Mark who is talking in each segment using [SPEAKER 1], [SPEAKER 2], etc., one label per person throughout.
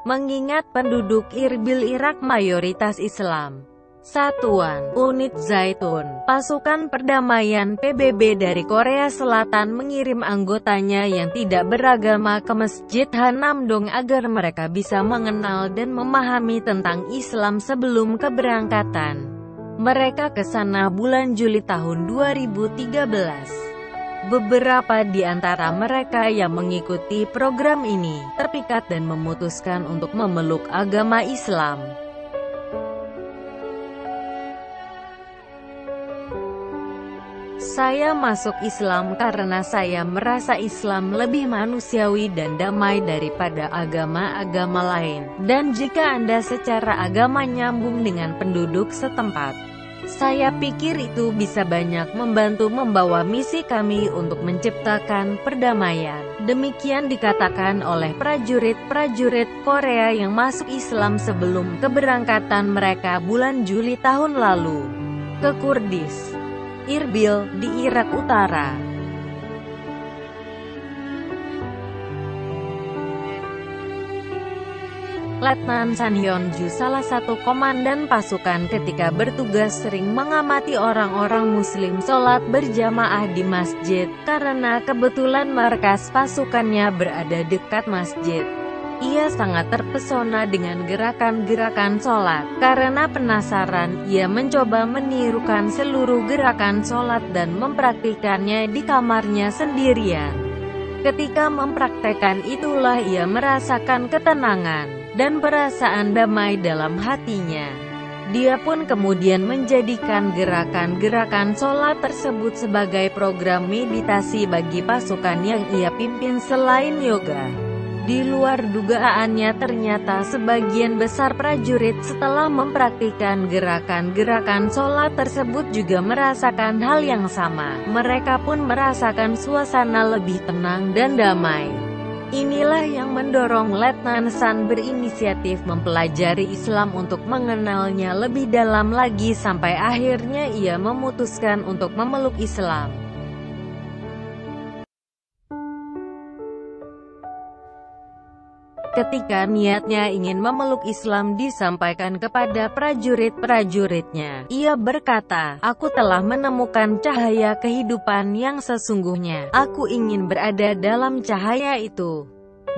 [SPEAKER 1] Mengingat penduduk Irbil Irak mayoritas Islam, Satuan Unit Zaitun, pasukan perdamaian PBB dari Korea Selatan mengirim anggotanya yang tidak beragama ke Masjid Hanamdong agar mereka bisa mengenal dan memahami tentang Islam sebelum keberangkatan mereka ke sana bulan Juli tahun 2013. Beberapa di antara mereka yang mengikuti program ini terpikat dan memutuskan untuk memeluk agama Islam. Saya masuk Islam karena saya merasa Islam lebih manusiawi dan damai daripada agama-agama lain. Dan jika Anda secara agama nyambung dengan penduduk setempat, saya pikir itu bisa banyak membantu membawa misi kami untuk menciptakan perdamaian. Demikian dikatakan oleh prajurit-prajurit Korea yang masuk Islam sebelum keberangkatan mereka bulan Juli tahun lalu ke Kurdis, Irbil, di Irak Utara. Letnan San Hyun-ju, salah satu komandan pasukan ketika bertugas, sering mengamati orang-orang muslim sholat berjamaah di masjid, karena kebetulan markas pasukannya berada dekat masjid. Ia sangat terpesona dengan gerakan-gerakan sholat. Karena penasaran, ia mencoba menirukan seluruh gerakan sholat dan mempraktikannya di kamarnya sendirian. Ketika mempraktekkan itulah ia merasakan ketenangan dan perasaan damai dalam hatinya. Dia pun kemudian menjadikan gerakan-gerakan sholat tersebut sebagai program meditasi bagi pasukan yang ia pimpin. Selain yoga, di luar dugaannya ternyata sebagian besar prajurit setelah mempraktikkan gerakan-gerakan sholat tersebut juga merasakan hal yang sama. Mereka pun merasakan suasana lebih tenang dan damai. Inilah yang mendorong Letnan San berinisiatif mempelajari Islam untuk mengenalnya lebih dalam lagi sampai akhirnya ia memutuskan untuk memeluk Islam. Ketika niatnya ingin memeluk Islam disampaikan kepada prajurit-prajuritnya, ia berkata, "Aku telah menemukan cahaya kehidupan yang sesungguhnya. Aku ingin berada dalam cahaya itu.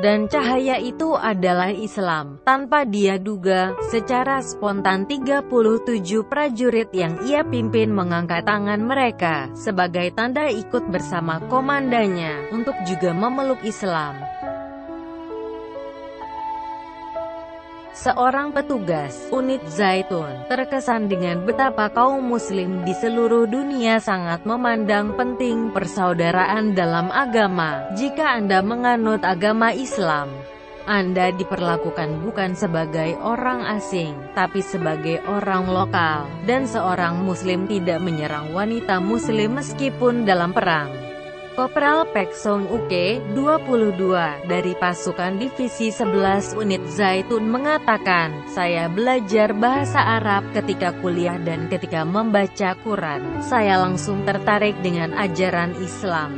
[SPEAKER 1] Dan cahaya itu adalah Islam." Tanpa dia duga, secara spontan 37 prajurit yang ia pimpin mengangkat tangan mereka, sebagai tanda ikut bersama komandannya, untuk juga memeluk Islam. Seorang petugas unit Zaitun terkesan dengan betapa kaum muslim di seluruh dunia sangat memandang penting persaudaraan dalam agama. Jika Anda menganut agama Islam, Anda diperlakukan bukan sebagai orang asing, tapi sebagai orang lokal, dan seorang muslim tidak menyerang wanita muslim meskipun dalam perang. Kopral Pek Song Uke, 22, dari pasukan Divisi 11 Unit Zaitun mengatakan, "Saya belajar bahasa Arab ketika kuliah dan ketika membaca Quran, saya langsung tertarik dengan ajaran Islam.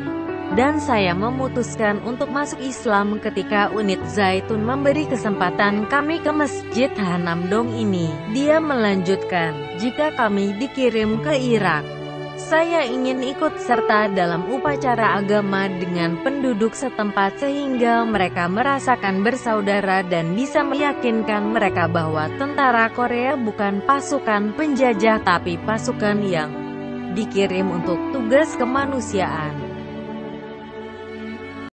[SPEAKER 1] Dan saya memutuskan untuk masuk Islam ketika Unit Zaitun memberi kesempatan kami ke Masjid Hanamdong ini." Dia melanjutkan, "Jika kami dikirim ke Irak, saya ingin ikut serta dalam upacara agama dengan penduduk setempat sehingga mereka merasakan bersaudara dan bisa meyakinkan mereka bahwa tentara Korea bukan pasukan penjajah tapi pasukan yang dikirim untuk tugas kemanusiaan."